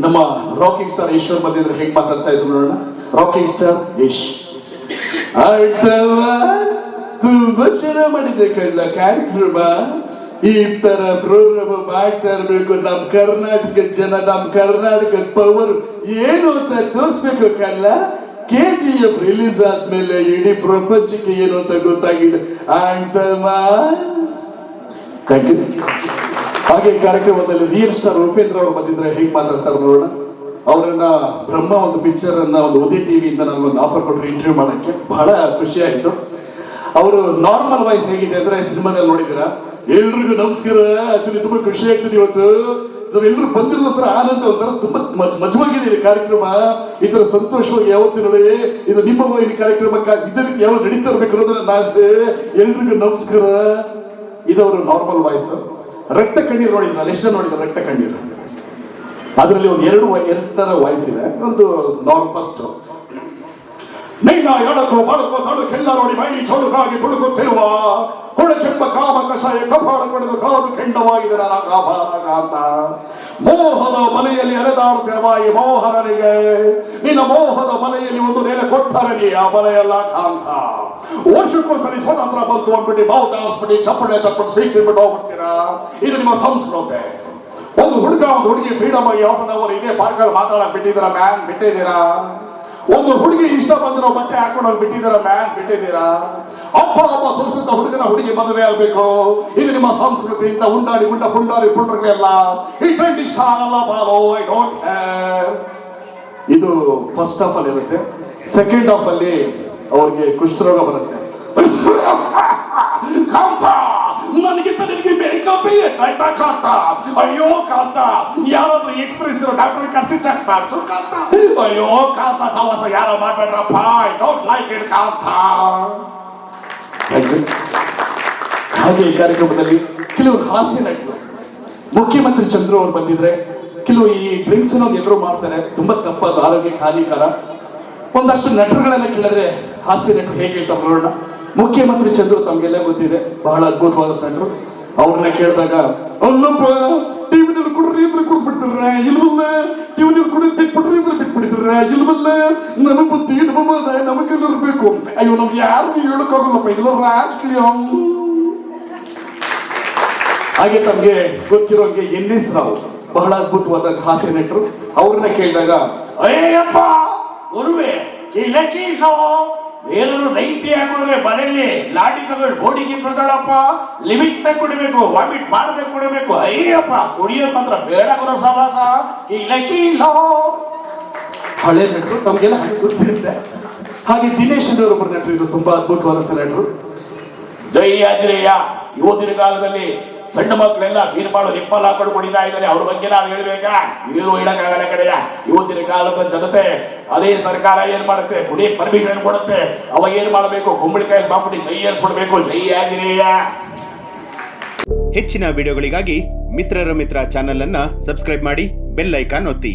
ನಮ್ಮ rocking star Eshwar ಬಂದಿದ್ರೆ ಹೇಗೆ ಮಾತಾಡ್ತಾ ಇದ್ರು ನೋಡೋಣ. ರಾಕಿಂಗ್ ಸ್ಟಾರ್ ಯಶ್ ಆಡ್ತವ ತುಂಬಾ ಚೆನ್ನಾಗಿ ಮಾಡಿದೆ ಕಳ್ಳ ಕಾರ್ಯಕ್ರಮ. ಈ ತರ ಪ್ರೋಗ್ರಾಮ್ ಮಾಡ್ತಾ ಇರ್ಬೇಕು. ನಮ್ ಕರ್ನಾಟಕ ಜನ, ನಮ್ ಕರ್ನಾಟಕದ ಪವರ್ ಏನು ಅಂತ ತೋರಿಸ್ಬೇಕು ಕಳ್ಳ. KGF ರಿಲೀಸ್ ಆದ್ಮೇಲೆ ಇಡೀ ಪ್ರಪಂಚಕ್ಕೆ ಏನು ಅಂತ ಗೊತ್ತಾಗಿದೆ. ಹಾಗೆ ಕಾರ್ಯಕ್ರಮದಲ್ಲಿ ರಿಯಲ್ ಸ್ಟಾರ್ ಉಪೇಂದ್ರ ಅವರು ಬಂದಿದ್ರೆ ಹೇಗೆ ಮಾತಾಡ್ತಾರೆ ನೋಡೋಣ. ಅವರನ್ನ ಬ್ರಹ್ಮ ಒಂದು ಪಿಕ್ಚರ್ ಅನ್ನ ಒಂದು ಉದಯ ಟಿವಿಯಿಂದ ನನಗೊಂದು ಆಫರ್ ಕೊಟ್ಟರು ಇಂಟರ್ವ್ಯೂ ಮಾಡಕ್ಕೆ. ಬಹಳ ಖುಷಿ ಆಯ್ತು. ಅವರು ನಾರ್ಮಲ್ ವಾಯ್ಸ್ ಹೇಗಿದೆ ಅಂದ್ರೆ ಸಿನಿಮಾದಲ್ಲಿ ನೋಡಿದ್ದೀರಾ. ಎಲ್ರಿಗೂ ನಮಸ್ಕಾರ. ಆಕ್ಚುಲಿ ತುಂಬಾ ಖುಷಿ ಆಗ್ತದೆ ಇವತ್ತು. ಎಲ್ಲರೂ ಬಂದಿರೋ ಒಂಥರ ಆನಂದ, ಒಂಥರ ತುಂಬಾ ಮಜವಾಗಿದೆ ಕಾರ್ಯಕ್ರಮ. ಈ ತರ ಸಂತೋಷವಾಗಿ ಯಾವತ್ತೂ ನೋಡಿ. ಇದು ನಿಮ್ಮ ಈ ಕಾರ್ಯಕ್ರಮ ಇದೇ ರೀತಿ ಯಾವಾಗ ನಡೀತಾ ಇರ್ಬೇಕು ಅನ್ನೋದ್ರ ನನ್ನ ಆಸೆ. ಎಲ್ರಿಗೂ ನಮಸ್ಕಾರ. ಇದವರು ನಾರ್ಮಲ್ ವಾಯ್ಸ್. ರಕ್ತ ಕಣ್ಣೀರು ನೋಡಿದ್ರಲ್ಲ, ಎಷ್ಟು ನೋಡಿದ್ರೆ ರಕ್ತ ಕಣ್ಣೀರು. ಅದರಲ್ಲಿ ಒಂದು ಎರಡು ತರ ವಾಯ್ಸ್ ಇದೆ. ಒಂದು ನಾರ್ಮಲ್ ಫಸ್ಟ್ ನಿನ್ನ ಎಳಕೋ ಬಳಕೋ ತಳುಕೆಲ್ಲ ನೋಡಿ ಮೈ ಚಳುಕಾಗಿ ತುಳುಕುತ್ತಿರುವ ಕೊಳಕೆಂಬ ಕಾಮ ಕಷಾಯ ಕಪಾಳ ಕೊಡೆದು ಕಾದು ಕೆಂಡವಾಗಿದೆ ನನ್ನ ಕಾಪಾಡಕ ಅಂತ. ಮೋಹದ ಮನೆಯಲ್ಲಿ ಅಲೆದಾಡುತ್ತಿರುವ ಈ ಮೋಹನನಿಗೆ ನಿನ್ನ ಮೋಹದ ಮನೆಯಲ್ಲಿ ಒಂದು ನೆಲೆ ಕೊಟ್ಟರೆ ನೀ ಆ ಮನೆಯಲ್ಲ ಕಾಂತ. ವರ್ಷಕ್ಕೊಂದ್ಸರಿ ಸ್ವತಂತ್ರ ಬಂತು ಅಂದ್ಬಿಟ್ಟು ಬಾವುಟ ಹಾಸ್ಬಿಟ್ಟು ಚಪ್ಪಳೆ ತಪ್ಪಿಟ್ಟು ಸ್ವೀಟ್ ತಿನ್ಬಿಟ್ಟು ಹೋಗ್ಬಿಡ್ತೀರಾ. ಇದು ನಿಮ್ಮ ಸಂಸ್ಕೃತಿ. ಒಂದು ಹುಡುಗ ಒಂದು ಹುಡುಗಿ ಫ್ರೀಡಮ್ ಆಗಿ ಹಾಫ್ ಅನ್ ಅವರ್ ಇದೇ ಪಾರ್ಕಲ್ಲಿ ಮಾತಾಡಕ್ ಬಿಟ್ಟಿದ್ದೀರಾ ಮ್ಯಾನ್, ಬಿಟ್ಟಿದ್ದೀರಾ. ಒಂದು ಹುಡುಗಿ ಇಷ್ಟ ಬಂದಿರೋ ಬಟ್ಟೆ ಹಾಕೊಂಡು ಬಿಟ್ಟಿದ್ದೀರಾ ಮ್ಯಾನ್, ಬಿಟ್ಟಿದ್ದೀರಾ. ಅಪ್ಪ ಅಮ್ಮ ತೋರಿಸಿದ ಹುಡುಗನ ಹುಡುಗಿ ಮದುವೆ ಆಗ್ಬೇಕು. ಇದು ನಿಮ್ಮ ಸಂಸ್ಕೃತಿಯಿಂದ ಉಂಡಾಡಿ ಗುಂಡ ಪುಂಡಾರಿ ಪುಂಡ್ರಗಳೆಲ್ಲ ಈ ಟ್ರೆಂಡ್ ಇಷ್ಟ ಆಗಲ್ಲ ಬಾಲೋ, ಐ ಡೋಂಟ್ ಕೇರ್. ಇದು ಫಸ್ಟ್ ಹಾಫ್ ಅಲ್ಲಿ ಇರುತ್ತೆ. ಸೆಕೆಂಡ್ ಹಾಫ್ ಅಲ್ಲಿ ಅವ್ರಿಗೆ ಕುಷ್ಠರೋಗ ಬರುತ್ತೆ. ಕಾಂತ ನನಗಿಂತ ನಿನಗೆ ಮೇಕಪ್ ಹೆಚ್ಚಾಯ್ತಾ ಕಾಂತ. ಅಯ್ಯೋ ಕಾಂತ, ಯಾರಾದ್ರೂ ಎಕ್ಸ್ಪ್ರೆಸ್ ಇರೋ ಡಾಕ್ಟರ್ ಕರ್ಸಿ ಚೆಕ್ ಮಾಡ್ಸು ಕಾಂತ. ಅಯ್ಯೋ ಕಾಂತ, ಸವಾಸ ಯಾರೋ ಮಾಡ್ಬೇಡ್ರಪ್ಪ, ಐ ಡೋಂಟ್ ಲೈಕ್ ಇಟ್ ಕಾಂತ. ಹಾಗೆ ಈ ಕಾರ್ಯಕ್ರಮದಲ್ಲಿ ಕೆಲವರು ಹಾಸ್ಯ ನಟರು, ಮುಖ್ಯಮಂತ್ರಿ ಚಂದ್ರು ಅವರು ಬಂದಿದ್ರೆ. ಕೆಲವು ಈ ಡ್ರಿಂಕ್ಸ್ ಅನ್ನೋದು ಎಲ್ಲರೂ ಮಾಡ್ತಾರೆ, ತುಂಬಾ ತಪ್ಪದು, ಆರೋಗ್ಯಕ್ಕೆ ಹಾನಿಕರ. ಒಂದಷ್ಟು ನಟರುಗಳೆಲ್ಲ ಕೇಳಿದ್ರೆ ಹಾಸ್ಯ ನಟರು ಹೇಗೆ ಹೇಳ್ತಾರೆ ನೋಡೋಣ. ಮುಖ್ಯಮಂತ್ರಿ ಚಂದ್ರು ತಮ್ಗೆಲ್ಲ ಗೊತ್ತಿದೆ, ಬಹಳ ಅದ್ಭುತವಾದ ನಟರು. ಅವ್ರನ್ನ ಕೇಳಿದಾಗ, ಅಲ್ಲಪ್ಪ ಟಿವಿನಲ್ಲಿ ಕುಡ್ರಿ ಇದ್ರೆ ಕುಡ್ದು ಬಿಡ್ತಾರ, ಇಲ್ವಲ್ಲ ಟಿವಿನಲ್ಲಿ ಕುಡಿದ್ ಬಿಟ್ಬಿಡ್ರಿ ಇದ್ರೆ ಬಿಟ್ಬಿಡ್ತಾರ, ಇಲ್ವಲ್ಲ ನಮಗ್ ಬುದ್ಧಿ ನಮಗೆಲ್ಲ ಇರ್ಬೇಕು. ಅಯ್ಯೋ ನಾವ್ ಯಾರು ಹೇಳಕ್ಕಾಗಲ್ಲಪ್ಪ, ಇದೆಲ್ಲ ರಾಜಕೀಯ. ಹಾಗೆ ತಮ್ಗೆ ಗೊತ್ತಿರೋಂಗೆ NS ರಾವ್ ಬಹಳ ಅದ್ಭುತವಾದ ಹಾಸ್ಯ ನಟರು. ಅವ್ರನ್ನ ಕೇಳಿದಾಗ, ಅಯ್ಯಪ್ಪ ಗುರುವೆ ಕಿಲಕಿಲ್ಲೋ ಏನಾದ್ರು ನೈಟಿ ಹಾಕಿದ್ರೆ ಮನೆಯಲ್ಲಿ ಲಾಟಿ ತಗೊಂಡು ಬೋಡಿಗೆ ಬಿಡ್ತಾಳಪ್ಪ. ಲಿಮಿಟ್ ತ ಕುಡಿಬೇಕು, ವಾಮಿಟ್ ಮಾಡದೆ ಕುಡಿಬೇಕು. ಅಯ್ಯಪ್ಪ ಕುಡಿಯೋದು ಮಾತ್ರ ಬೇಡ ಗುರು ಸವಾಸ. ಕಿಲಕಿಲ್ಲೋ ಹಳೆ ನಟರು, ತಮ್ಗೆಲ್ಲ ಗೊತ್ತಿರುತ್ತೆ. ಹಾಗೆ ದಿನೇಶ್ ಒಬ್ಬರು ನಟರು, ಇದು ತುಂಬಾ ಅದ್ಭುತವಾದಂತ ನಟರು. ಜೈ ಆಂಜನೇಯ. ಇವತ್ತಿನ ಕಾಲದಲ್ಲಿ ಸಣ್ಣ ಮಕ್ಕಳೆಲ್ಲ ಬೀರ್ಬಾಳು ನಿಪ್ಪಲ್ ಹಾಕೊಂಡು ಕುಡಿತಾ ಇದ್ದಾರೆ. ಅವ್ರ ಬಗ್ಗೆ ನಾವು ಹೇಳ್ಬೇಕಾ? ಏನು ಹೇಳಕ್ಕಾಗಲ್ಲ ಕಡೆಯ. ಇವತ್ತಿನ ಕಾಲದ ಜನತೆ ಅದೇ ಸರ್ಕಾರ ಏನ್ ಮಾಡುತ್ತೆ, ಕುಡಿಯಕ್ಕೆ ಪರ್ಮಿಷನ್ ಕೊಡುತ್ತೆ. ಅವ ಏನ್ ಮಾಡಬೇಕು, ಕುಂಬಳಕಾಯಲ್ಲಿ ಬಾಂಬಿಟ್ಟು ಜೈ ಏರ್ಸ್ಬಿಡ್ಬೇಕು. ಜೈ ಆಂಜನೇಯ. ಹೆಚ್ಚಿನ ವಿಡಿಯೋಗಳಿಗಾಗಿ ಮಿತ್ರರ ಮಿತ್ರ ಚಾನೆಲ್ ಅನ್ನ ಸಬ್ಸ್ಕ್ರೈಬ್ ಮಾಡಿ, ಬೆಲ್ ಐಕಾನ್ ಒತ್ತಿ.